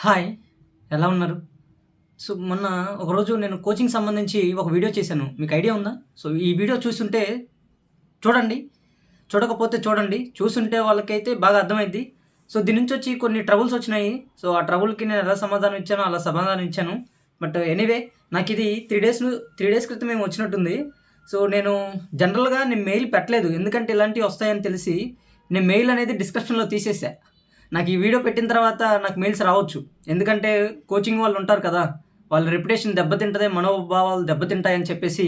Hi! ఎలా ఉన్నారు? So, మొన్న ఒకరోజు నేను కోచింగ్ సంబంధించి ఒక వీడియో చేశాను. మీకు ఐడియా ఉందా? సో, ఈ వీడియో చూసుంటే చూడండి. చూడకపోతే చూడండి. చూసుంటే వాళ్ళకైతే బాగా అర్థమైద్ది. సో, దీని నుంచొచ్చి కొన్ని ట్రబుల్స్ వచ్చినాయి. సో, ఆ ట్రబుల్‌కి నేను ఎలా సమాధానం ఇచ్చానో అలా సమాధానం ఇచ్చాను. బట్ ఎనీవే నాకిది 3 డేస్ క్రితమేమో వచ్చినట్టుంది. సో, నేను జనరల్‌గా మెయిల్ పెట్టలేదు. ఎందుకంటే ఇలాంటివి వస్తాయని తెలిసి నేను మెయిల్ అనేది డిస్క్రిప్షన్‌లో తీసేసా. నాకు ఈ వీడియో పెట్టిన తర్వాత నాకు మెయిల్స్ రావచ్చు. ఎందుకంటే కోచింగ్ వాళ్ళు ఉంటారు కదా! వాళ్ళ రెప్యుటేషన్ దెబ్బతింటది, మనోభావాలు దెబ్బతింటాయని చెప్పేసి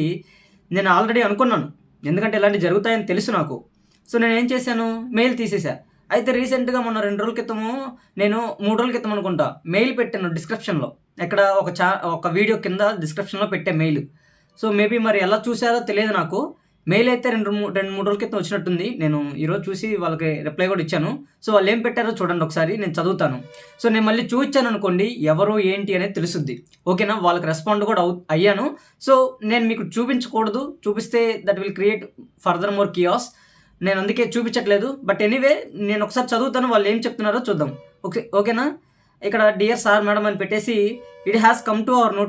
నేను ఆల్రెడీ అనుకున్నాను. ఎందుకంటే ఇలాంటివి జరుగుతాయని తెలుసు నాకు. సో, నేనేం చేశాను, మెయిల్ తీసేసా. అయితే రీసెంట్‌గా మొన్న 2 రోజుల క్రితము నేను 3 రోజుల క్రితం అనుకుంటా మెయిల్ పెట్టాను డిస్క్రిప్షన్‌లో. ఎక్కడ ఒక వీడియో కింద డిస్క్రిప్షన్‌లో పెట్టా మెయిల్. సో, మేబీ మరి ఎలా చూసారో తెలియదు నాకు. మెయిల్ అయితే 2, 3 రోజుల క్రితం వచ్చినట్టుంది. నేను ఈరోజు చూసి వాళ్ళకి రిప్లై కూడా ఇచ్చాను. సో, వాళ్ళేం పెట్టారో చూడండి ఒకసారి నేను చదువుతాను. సో, నేను మళ్ళీ చూయిచ్చాననుకోండి ఎవరు ఏంటి అనేది తెలుసుద్ది. ఓకేనా? వాళ్ళకి రెస్పాండ్ కూడా అయ్యాను. సో, నేను మీకు చూపించకూడదు. చూపిస్తే that will create further more kiosk. నేను అందుకే చూపించట్లేదు. బట్ ఎనీవే నేను ఒకసారి చదువుతాను. వాళ్ళు ఏం చెప్తున్నారో చూద్దాం. ఓకేనా? ఇక్కడ డియర్ సార్ మేడం అని పెట్టేసి it has come to our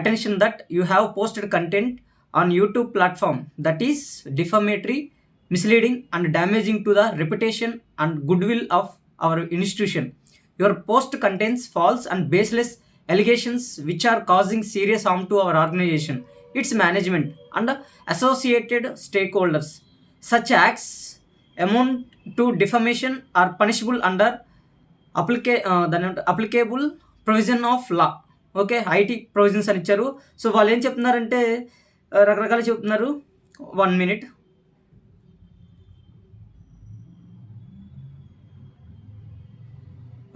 attention that you have posted content on YouTube platform that is defamatory, misleading and damaging to the reputation and goodwill of our institution. Your post contains false and baseless allegations which are causing serious harm to our organization, its management and associated stakeholders. Such acts amount to defamation are punishable under applicable provision of law. Okay, IT provisions అని ఇచ్చారు. So వాళ్ళు ఏం చెప్తున్నారంటే రకరకాలు చెప్తున్నారు. 1 minute.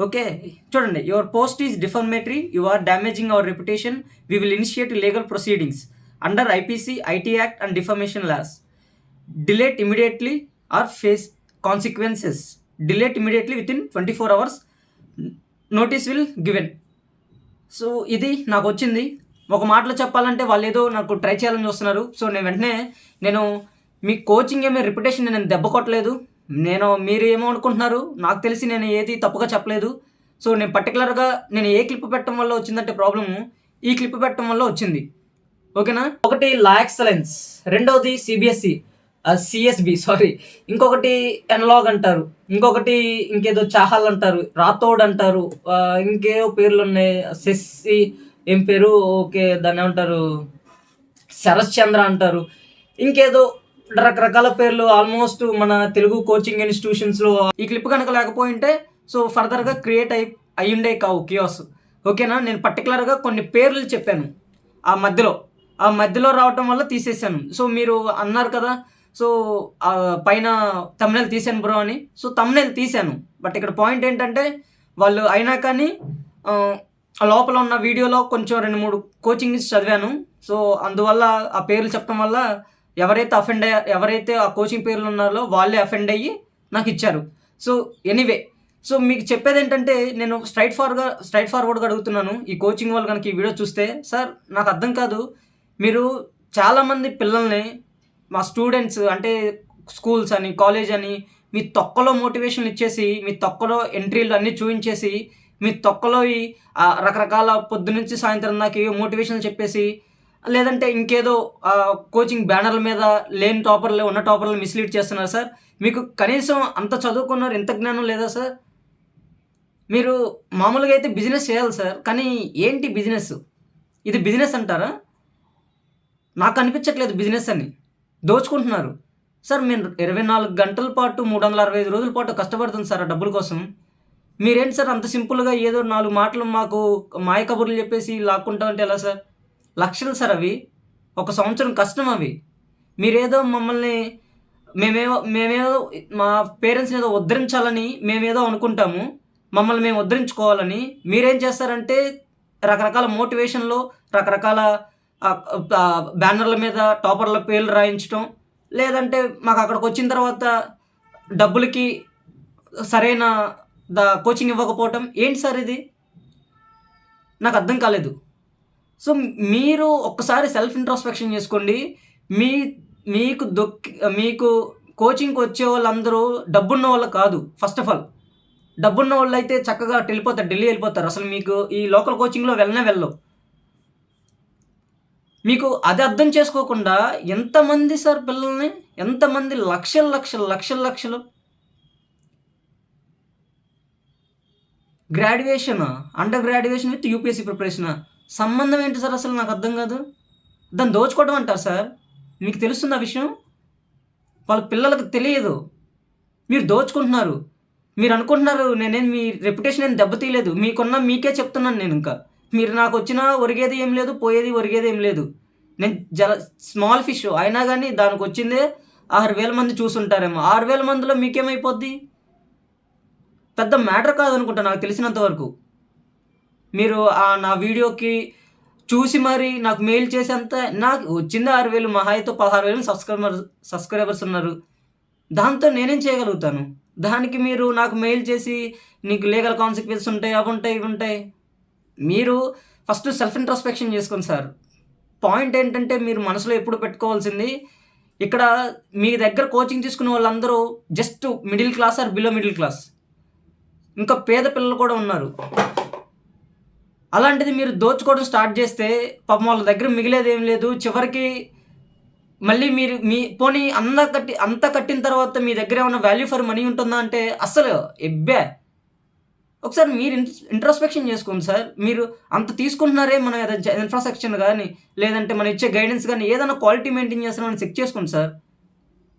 Okay, చూడండి. Your post is defamatory, you are damaging our reputation, we will initiate legal proceedings under IPC, IT act and defamation laws. Delete immediately or face consequences. Delete immediately within 24 hours. Notice will given. So ఇది నాకు వచ్చింది. ఒక మాటలో చెప్పాలంటే వాళ్ళు ఏదో నాకు try చేయాలని చూస్తున్నారు. సో నేను వెంటనే మీ కోచింగ్ ఏమీ రెప్యుటేషన్ నేను దెబ్బ కొట్టలేదు. మీరు ఏమో అనుకుంటున్నారు, నాకు తెలిసి నేను ఏది తప్పుగా చెప్పలేదు. సో నేను పర్టికులర్గా ఏ క్లిప్ పెట్టడం వల్ల వచ్చిందంటే ప్రాబ్లము ఈ క్లిప్ పెట్టడం వల్ల వచ్చింది. ఓకేనా? ఒకటి లా ఎక్సలెన్స్, రెండవది సిఎస్బి, ఇంకొకటి ఎనలాగ్ అంటారు, ఇంకేదో చాహల్ అంటారు, రాథోడ్ అంటారు, ఇంకేవో పేర్లు ఉన్నాయి, సెస్సి ఏం పేరు, ఓకే దాన్ని ఏమంటారు, శరత్ చంద్ర అంటారు, ఇంకేదో రకరకాల పేర్లు. ఆల్మోస్ట్ మన తెలుగు కోచింగ్ ఇన్స్టిట్యూషన్స్లో ఈ క్లిప్ కనుక లేకపోయింటే సో ఫర్దర్గా క్రియేట్ అయ్యుండే కావు కియాస్. ఓకేనా? నేను పర్టికులర్గా కొన్ని పేర్లు చెప్పాను ఆ మధ్యలో రావటం వల్ల తీసేసాను. సో మీరు అన్నారు కదా, సో పైన థంబ్నెయిల్ తీసాను బ్రో అని. సో థంబ్నెయిల్ తీశాను. బట్ ఇక్కడ పాయింట్ ఏంటంటే వాళ్ళు అయినా కానీ లోపల ఉన్న వీడియోలో కొంచెం 2-3 కోచింగ్స్ చదివాను. సో అందువల్ల ఆ పేర్లు చెప్పడం వల్ల ఎవరైతే ఆ కోచింగ్ పేర్లు ఉన్నారో వాళ్ళే అఫెండ్ అయ్యి నాకు ఇచ్చారు. సో ఎనీవే, సో మీకు చెప్పేది ఏంటంటే నేను స్ట్రైట్ ఫార్వర్డ్గా అడుగుతున్నాను. ఈ కోచింగ్ వాళ్ళు కనుక ఈ వీడియో చూస్తే, సార్ నాకు అర్థం కాదు, మీరు చాలామంది పిల్లల్ని, మా స్టూడెంట్స్ అంటే స్కూల్స్ అని, కాలేజ్ అని మీ తొక్కలో మోటివేషన్లు ఇచ్చేసి, మీ తొక్కలో ఎంట్రీలు అన్నీ చూపించేసి, మీ తొక్కలో రకరకాల పొద్దునుంచి సాయంత్రం దాకా మోటివేషన్ చెప్పేసి, లేదంటే ఇంకేదో కోచింగ్ బ్యానర్ల మీద లేని టాపర్లు, ఉన్న టాపర్లు మిస్లీడ్ చేస్తున్నారు సార్. మీకు కనీసం అంత చదువుకున్నారు, ఇంత జ్ఞానం లేదా సార్? మీరు మామూలుగా అయితే బిజినెస్ చేయాలి సార్, కానీ ఏంటి బిజినెస్? ఇది బిజినెస్ అంటారా? నాకు అనిపించట్లేదు బిజినెస్ అని. దోచుకుంటున్నారు సార్. మీరు 24 గంటల పాటు 365 రోజుల పాటు కష్టపడుతుంది సార్ ఆ డబ్బుల కోసం. మీరేంటి సార్ అంత సింపుల్గా ఏదో 4 మాటలు మాకు మాయ కబుర్లు చెప్పేసి లాక్కుంటా అంటే ఎలా సార్? లక్షలు సార్ అవి, 1 సంవత్సరం కష్టం అవి. మీరేదో మమ్మల్ని మేమేదో మా పేరెంట్స్ని ఏదో ఉద్ధరించాలని మేమేదో అనుకుంటాము, మమ్మల్ని మేము ఉద్ధరించుకోవాలని. మీరేం చేస్తారంటే రకరకాల మోటివేషన్లో రకరకాల బ్యానర్ల మీద టాపర్ల పేర్లు రాయించడం, లేదంటే మాకు అక్కడికి వచ్చిన తర్వాత డబ్బులకి సరైన కోచింగ్ ఇవ్వకపోవటం. ఏంటి సార్ ఇది? నాకు అర్థం కాలేదు. సో మీరు ఒక్కసారి సెల్ఫ్ ఇంట్రోస్పెక్షన్ చేసుకోండి. మీకు కోచింగ్కి వచ్చే వాళ్ళందరూ డబ్బున్న వాళ్ళు కాదు. ఫస్ట్ ఆఫ్ ఆల్ డబ్బున్న వాళ్ళు అయితే చక్కగా వెళ్ళిపోతారు, ఢిల్లీ వెళ్ళిపోతారు. అసలు మీకు ఈ లోకల్ కోచింగ్లో వెళ్ళవు. మీకు అది అర్థం చేసుకోకుండా ఎంతమంది సార్ పిల్లల్ని, ఎంతమంది లక్షలు గ్రాడ్యుయేషనా, అండర్ గ్రాడ్యుయేషన్ విత్ యూపీఎస్సీ ప్రిపరేషనా? సంబంధం ఏంటి సార్ అసలు నాకు అర్థం కాదు. దాన్ని దోచుకోవడం అంటారు సార్. మీకు తెలుస్తుంది ఆ విషయం? వాళ్ళ పిల్లలకు తెలియదు. మీరు దోచుకుంటున్నారు. మీరు అనుకుంటున్నారు నేనేం మీ రెప్యుటేషన్ ఏం దెబ్బతీయలేదు. మీకే చెప్తున్నాను నేను ఇంకా. మీరు నాకు వచ్చినా ఒరిగేది ఏం లేదు, ఒరిగేది ఏం లేదు. నేను స్మాల్ ఫిష్ అయినా కానీ దానికి వచ్చిందే 6,000 మంది చూసుంటారేమో. 6,000 మందిలో మీకేమైపోద్ది? పెద్ద మ్యాటర్ కాదనుకుంటా నాకు తెలిసినంత వరకు. మీరు నా వీడియోకి చూసి మరి నాకు మెయిల్ చేసేంత నాకు వచ్చింది 6,000, మహా అయితే 16,000 సబ్స్క్రైబర్స్ ఉన్నారు. దాంతో నేనేం చేయగలుగుతాను? దానికి మీరు నాకు మెయిల్ చేసి నీకు లీగల్ కాన్సిక్వెన్సెస్ ఉంటాయి, అవి ఉంటాయి, ఇవి ఉంటాయి. మీరు ఫస్ట్ సెల్ఫ్ ఇంట్రోస్పెక్షన్ చేసుకోండి సార్. పాయింట్ ఏంటంటే మీరు మనసులో ఎప్పుడు పెట్టుకోవాల్సింది, ఇక్కడ మీ దగ్గర కోచింగ్ తీసుకునే వాళ్ళందరూ just middle class or below middle class. ఇంకా పేద పిల్లలు కూడా ఉన్నారు. అలాంటిది మీరు దోచుకోవడం స్టార్ట్ చేస్తే పాపం వాళ్ళ దగ్గర మిగిలేది ఏం లేదు. చివరికి మళ్ళీ మీరు పోనీ అంతా కట్టిన తర్వాత మీ దగ్గర ఏమైనా వాల్యూ ఫర్ మనీ ఉంటుందా అంటే అస్సలు ఎబ్బే. ఒకసారి మీరు ఇంట్రోస్పెక్షన్ చేసుకోండి సార్. మీరు అంత తీసుకుంటున్నారే, మనం ఇన్ఫ్రాస్ట్రక్చర్ కానీ లేదంటే మనం ఇచ్చే గైడెన్స్ కానీ ఏదైనా క్వాలిటీ మెయింటైన్ చేస్తున్నామని చెక్ చేసుకోండి సార్.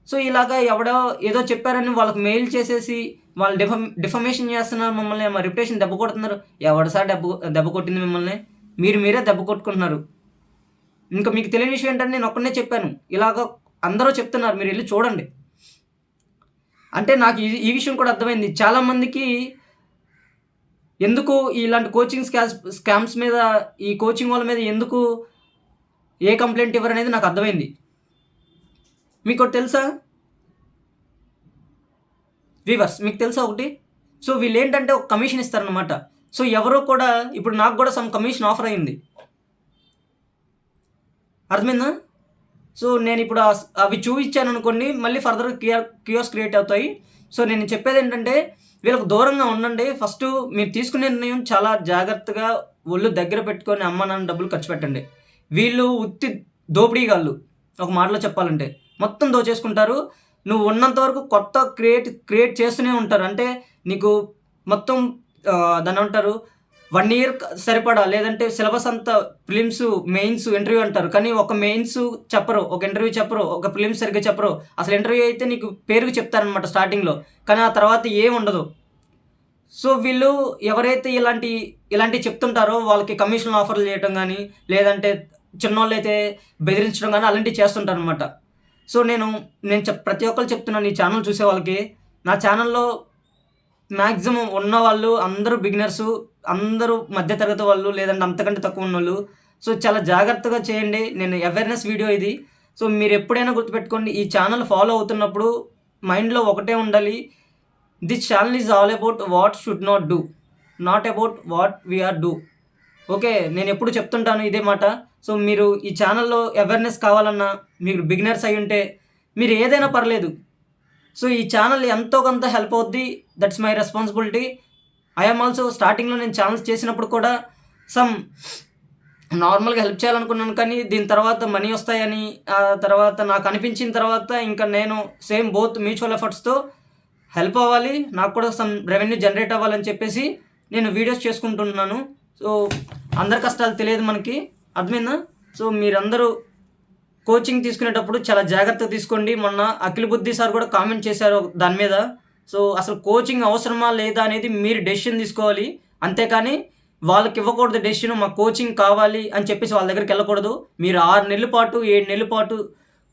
సో ఇలాగా ఎవడో ఏదో చెప్పారని వాళ్ళకి మెయిల్ చేసేసి వాళ్ళు డిఫమేషన్ చేస్తున్నారు మమ్మల్ని, మా రెప్యుటేషన్ దెబ్బ కొడుతున్నారు. ఎవడు సార్ దెబ్బ కొట్టింది మిమ్మల్ని? మీరే దెబ్బ కొట్టుకుంటున్నారు. ఇంకా మీకు తెలియని విషయం ఏంటంటే నేను ఒక్కనే చెప్పాను, ఇలాగ అందరూ చెప్తున్నారు, మీరు వెళ్ళి చూడండి. అంటే నాకు ఈ విషయం కూడా అర్థమైంది. చాలామందికి ఎందుకు ఇలాంటి కోచింగ్ స్కామ్స్ మీద, ఈ కోచింగ్ వాళ్ళ మీద ఎందుకు ఏ కంప్లైంట్ ఇవ్వరు అనేది నాకు అర్థమైంది. మీకు ఒకటి తెలుసా వీవర్స్, మీకు తెలుసా ఒకటి? సో వీళ్ళు ఏంటంటే ఒక కమిషన్ ఇస్తారనమాట. సో ఎవరో కూడా ఇప్పుడు నాకు కూడా సమ్ కమిషన్ ఆఫర్ అయింది, అర్థమైందా? సో నేను ఇప్పుడు అవి చూపించాను అనుకోండి, మళ్ళీ ఫర్దర్ క్యూస్ క్రియేట్ అవుతాయి. సో నేను చెప్పేది ఏంటంటే వీళ్ళకు దూరంగా ఉండండి. ఫస్ట్ మీరు తీసుకునే నిర్ణయం చాలా జాగ్రత్తగా ఒళ్ళు దగ్గర పెట్టుకొని అమ్మ నాన్న డబ్బులు ఖర్చు పెట్టండి. వీళ్ళు ఉత్తి దోపిడీగాళ్ళు, ఒక మాటలో చెప్పాలంటే మొత్తం దోచేసుకుంటారు. నువ్వు ఉన్నంత వరకు కొత్త క్రియేట్ చేస్తూనే ఉంటారు. అంటే నీకు మొత్తం దాన్ని అంటారు 1 year సరిపడా, లేదంటే సిలబస్ అంతా ప్రిలిమ్స్, మెయిన్స్, ఇంటర్వ్యూ అంటారు. కానీ ఒక మెయిన్స్ చెప్పరు, ఒక ఇంటర్వ్యూ చెప్పరు, ఒక ప్రిలిమ్స్ సరిగ్గా చెప్పరు. అసలు ఇంటర్వ్యూ అయితే నీకు పేరుకు చెప్తారనమాట స్టార్టింగ్లో, కానీ ఆ తర్వాత ఏం ఉండదు. సో వీళ్ళు ఎవరైతే ఇలాంటి చెప్తుంటారో వాళ్ళకి కమిషన్ ఆఫర్లు చేయడం కానీ, లేదంటే చిన్నోళ్ళు అయితే బెదిరించడం కానీ అలాంటివి చేస్తుంటారు అనమాట. సో నేను ప్రతి ఒక్కరు చెప్తున్నాను, ఈ ఛానల్ చూసే వాళ్ళకి, నా ఛానల్లో మ్యాక్సిమం ఉన్నవాళ్ళు అందరూ బిగినర్సు, అందరూ మధ్యతరగతి వాళ్ళు, లేదంటే అంతకంటే తక్కువ ఉన్నోళ్ళు. సో చాలా జాగ్రత్తగా చేయండి. నేను అవేర్నెస్ వీడియో ఇది. సో మీరు ఎప్పుడైనా గుర్తుపెట్టుకోండి, ఈ ఛానల్ ఫాలో అవుతున్నప్పుడు మైండ్లో ఒకటే ఉండాలి, this channel is all about what should not do, not about what we are do. Okay, నేను ఎప్పుడు చెప్తుంటాను ఇదే మాట. సో మీరు ఈ ఛానల్లో అవేర్నెస్ కావాలన్నా, మీరు బిగినర్స్ అయి ఉంటే మీరు ఏదైనా పర్లేదు. సో ఈ ఛానల్ ఎంతో కొంత హెల్ప్ అవుద్ది, that's my responsibility. I'm also స్టార్టింగ్లో నేను ఛానల్స్ చేసినప్పుడు కూడా సమ్ నార్మల్గా హెల్ప్ చేయాలనుకున్నాను, కానీ దీని తర్వాత మనీ వస్తాయని, ఆ తర్వాత నాకు అనిపించిన తర్వాత ఇంకా నేను సేమ్ బోత్ మ్యూచువల్ ఎఫర్ట్స్తో హెల్ప్ అవ్వాలి, నాకు కూడా సమ్ రెవెన్యూ జనరేట్ అవ్వాలని చెప్పేసి నేను వీడియోస్ చేసుకుంటున్నాను. సో అందరి కష్టాలు తెలియదు మనకి, అర్థమైందా? సో మీరందరూ కోచింగ్ తీసుకునేటప్పుడు చాలా జాగ్రత్తగా తీసుకోండి. మొన్న అఖిల్ బుద్ధి సార్ కూడా కామెంట్ చేశారు దాని మీద. సో అసలు కోచింగ్ అవసరమా లేదా అనేది మీరు డెసిషన్ తీసుకోవాలి, అంతేకాని వాళ్ళకి ఇవ్వకూడదు డెసిషన్, మాకు కోచింగ్ కావాలి అని చెప్పేసి వాళ్ళ దగ్గరికి వెళ్ళకూడదు. మీరు 6 నెలల పాటు 7 నెలల పాటు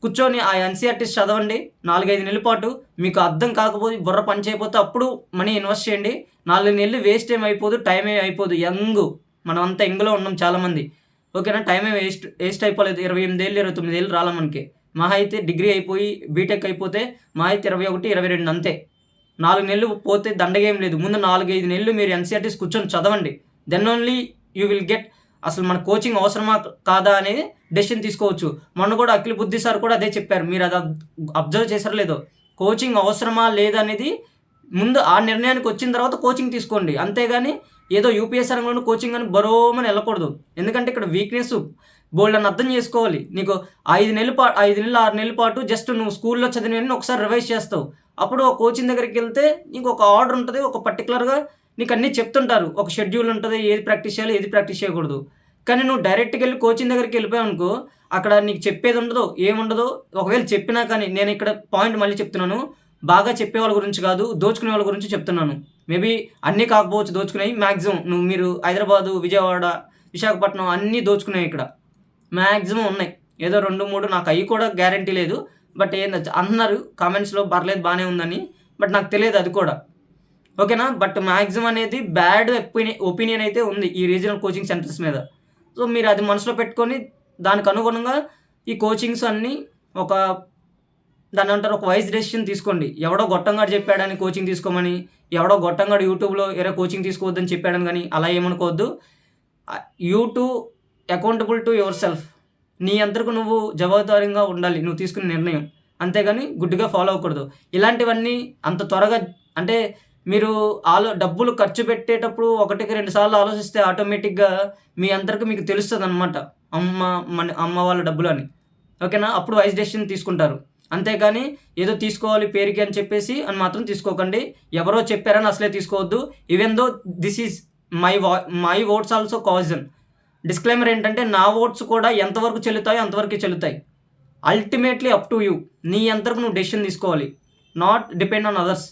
కూర్చొని ఆ ఎన్సీఆర్టీస్ చదవండి, 4-5 నెలల పాటు. మీకు అర్థం కాకపోతే, బుర్ర పని చేయకపోతే అప్పుడు మనీ ఇన్వెస్ట్ చేయండి. 4 నెలలు వేస్ట్ ఏం అయిపోదు, టైం ఏం అయిపోదు. మనం అంతా యంగ్లో ఉన్నాం చాలామంది, ఓకేనా? టైం ఏం వేస్ట్ అయిపోలేదు. 28 ఏళ్ళు 29 ఏళ్ళు రాలా మనకి. మహా అయితే డిగ్రీ అయిపోయి బీటెక్ అయిపోతే మహా అయితే 21, 22 అంతే. 4 నెలలు పోతే దండగేం లేదు. ముందు 4-5 నెలలు మీరు ఎన్సీఆర్టీస్ కూర్చొని చదవండి, then only you will get అసలు మన కోచింగ్ అవసరమా కాదా అనేది డెసిషన్ తీసుకోవచ్చు. మొన్న కూడా అఖిల్ బుద్ధి సార్ కూడా అదే చెప్పారు, మీరు అది అబ్జర్వ్ చేశారో లేదో. కోచింగ్ అవసరమా లేదనేది ముందు ఆ నిర్ణయానికి వచ్చిన తర్వాత కోచింగ్ తీసుకోండి. అంతేగాని ఏదో యూపీఎస్సీ రంగంలో కోచింగ్ అని బరోమని వెళ్ళకూడదు. ఎందుకంటే ఇక్కడ వీక్‌నెస్ బోలెడన్ని అర్థం చేసుకోవాలి. నీకు 5 నెలలు 6 నెలల పాటు జస్ట్ నువ్వు స్కూల్‌లో చదివినవన్నీ ఒకసారి రివైజ్ చేస్తావు. అప్పుడు కోచింగ్ దగ్గరికెళ్తే నీకు ఒక ఆర్డర్ ఉంటది. ఒక పర్టిక్యులర్‌గా నీకు అన్నీ చెప్తుంటారు. ఒక షెడ్యూల్ ఉంటది. ఏది ప్రాక్టీస్ చేయాలి, ఏది ప్రాక్టీస్ చేయకూడదు. కానీ నువ్వు డైరెక్ట్‌గా వెళ్ళి కోచింగ్ దగ్గరికి వెళ్ళిపోయావనుకో, అక్కడ నీకు చెప్పేది ఉండదు, ఏముండదు. ఒకవేళ చెప్పినా కానీ నేను ఇక్కడ పాయింట్ మళ్ళీ చెప్తున్నాను. బాగా చెప్పేవాళ్ళ గురించి కాదు, దోచుకునే వాళ్ళ గురించి చెప్తున్నాను. మేబీ అన్నీ కాకపోవచ్చు దోచుకునేయి. మాక్సిమం మీరు హైదరాబాదు, విజయవాడ, విశాఖపట్నం అన్నీ దోచుకునేయి ఇక్కడ. మాక్సిమం ఉన్నాయి. ఏదో 2, 3 నాకు అయి కూడా గ్యారంటీ లేదు. బట్ అంటున్నారు కామెంట్స్‌లో పర్లేదు బానే ఉందని. బట్ నాకు తెలియదు అది కూడా. ఓకేనా? బట్ మాక్సిమం అనేది బ్యాడ్ ఒపీనియన్ అయితే ఉంది ఈ రీజనల్ కోచింగ్ సెంటర్స్ మీద. సో మీరు అది మనసులో పెట్టుకొని దానికి అనుగుణంగా ఈ కోచింగ్స్ అన్నీ దాన్నేమంటారు, ఒక వైస్ డెసిషన్ తీసుకోండి. ఎవడో గొట్టంగాడు చెప్పాడని కోచింగ్ తీసుకోమని, ఎవడో గొట్టంగాడు యూట్యూబ్‌లో కోచింగ్ తీసుకోవద్దని చెప్పాడని గాని అలా ఏమనుకోవద్దు. You to accountable to your self. నీ అంతరకు నువ్వు జవాబుదారీగా ఉండాలి నువ్వు తీసుకునే నిర్ణయం. అంతేగాని గుడ్డిగా ఫాలో అవ్వకూడదు. ఇలాంటివన్నీ అంత త్వరగా అంటే మీరు డబ్బులు ఖర్చు పెట్టేటప్పుడు 1కి 2 సార్లు ఆలోచిస్తే ఆటోమేటిక్‌గా మీ అంతరకు మీకు తెలుస్తదనమాట. అమ్మ వాళ్ళ డబ్బులని. ఓకేనా? అప్పుడు వైస్ డెసిషన్ తీసుకుంటారు. అంతేగాని ఏదో తీసుకోవాలి పేరుకి అని చెప్పేసి అని మాత్రం తీసుకోకండి. ఎవరో చెప్పారని అసలే తీసుకోవద్దు. Even though this is my oats also caution. Disclaimer ఏంటంటే నా ఓట్స్ కూడా ఎంతవరకు చెల్లుతాయో అంతవరకే చెల్లుతాయి. Ultimately up to you. నీ అంతరకు నువ్వు డెసిషన్ తీసుకోవాలి. Not depend on others.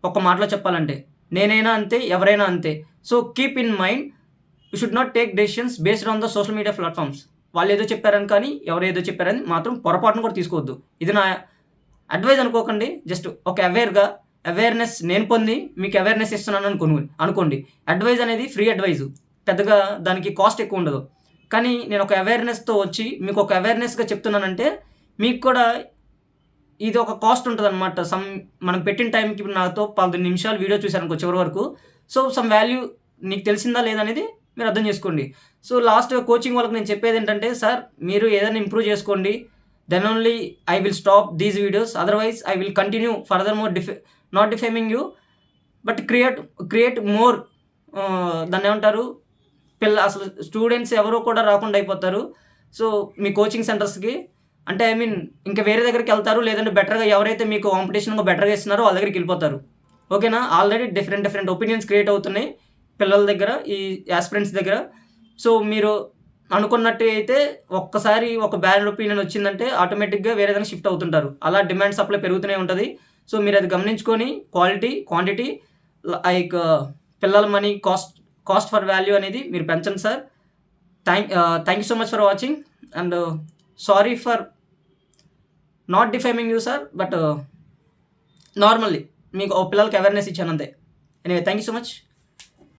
ఒక మాటలో చెప్పాలంటే నేనైనా అంతే, ఎవరైనా అంతే. So keep in mind you should not take decisions based on the social media platforms. వాళ్ళు ఏదో చెప్పారని కానీ ఎవరేదో చెప్పారని మాత్రం పొరపాటున కూడా తీసుకోవద్దు. ఇది నా అడ్వైజ్ అనుకోకండి. జస్ట్ ఒక అవేర్‌నెస్ నేను పొంది మీకు అవేర్‌నెస్ ఇస్తున్నాను అనుకోండి. అడ్వైజ్ అనేది ఫ్రీ అడ్వైజు. పెద్దగా దానికి కాస్ట్ ఎక్కువ ఉండదు. కానీ నేను ఒక అవేర్‌నెస్‌తో వచ్చి మీకు ఒక అవేర్‌నెస్‌గా చెప్తున్నానంటే మీకు కూడా ఇది ఒక కాస్ట్ ఉంటదనమాట. మనం పెట్టిన టైంకి ఇప్పుడు నాతో 15 నిమిషాలు వీడియో చూసారనుకో చివరి వరకు. సో సమ్ వాల్యూ నీకు తెలిసిందా లేదా అనేది మీరు అర్థం చేసుకోండి. సో లాస్ట్ కోచింగ్ వాళ్ళకి నేను చెప్పేదేంటంటే, సార్ మీరు ఏదైనా ఇంప్రూవ్ చేసుకోండి. Then only I will stop these videos. Otherwise I will continue furthermore not defaming you but create more దాన్నేమంటారు, అసలు స్టూడెంట్స్ ఎవరో కూడా రాకుండా అయిపోతారు. సో మీ కోచింగ్ సెంటర్స్‌కి అంటే ఐ మీన్ ఇంకా వేరే దగ్గరికి వెళ్తారు. లేదంటే బెటర్‌గా ఎవరైతే మీకు కాంపిటీషన్‌గా బెటర్‌గా ఇస్తున్నారో వాళ్ళ దగ్గరికి వెళ్ళిపోతారు. ఓకేనా? ఆల్రెడీ డిఫరెంట్ ఒపీనియన్స్ క్రియేట్ అవుతున్నాయి పిల్లల దగ్గర, ఈ యాస్పిరెంట్స్ దగ్గర. సో మీరు అనుకున్నట్టు అయితే ఒక్కసారి ఒక బ్యాడ్ ఒపీనియన్ వచ్చిందంటే ఆటోమేటిక్‌గా వేరే దానికి షిఫ్ట్ అవుతుంటారు. అలా డిమాండ్ సప్లై పెరుగుతూనే ఉంటది. సో మీరు అది గమనించుకొని క్వాలిటీ, క్వాంటిటీ లైక్ పిల్లల మనీ కాస్ట్ ఫర్ వాల్యూ అనేది మీరు పెంచండి sir. Thank you so much for watching and sorry for not defaming you sir. But normally మీకు పిల్లలకి అవేర్‌నెస్ ఇచ్చాను అంతే. Anyway thank you so much.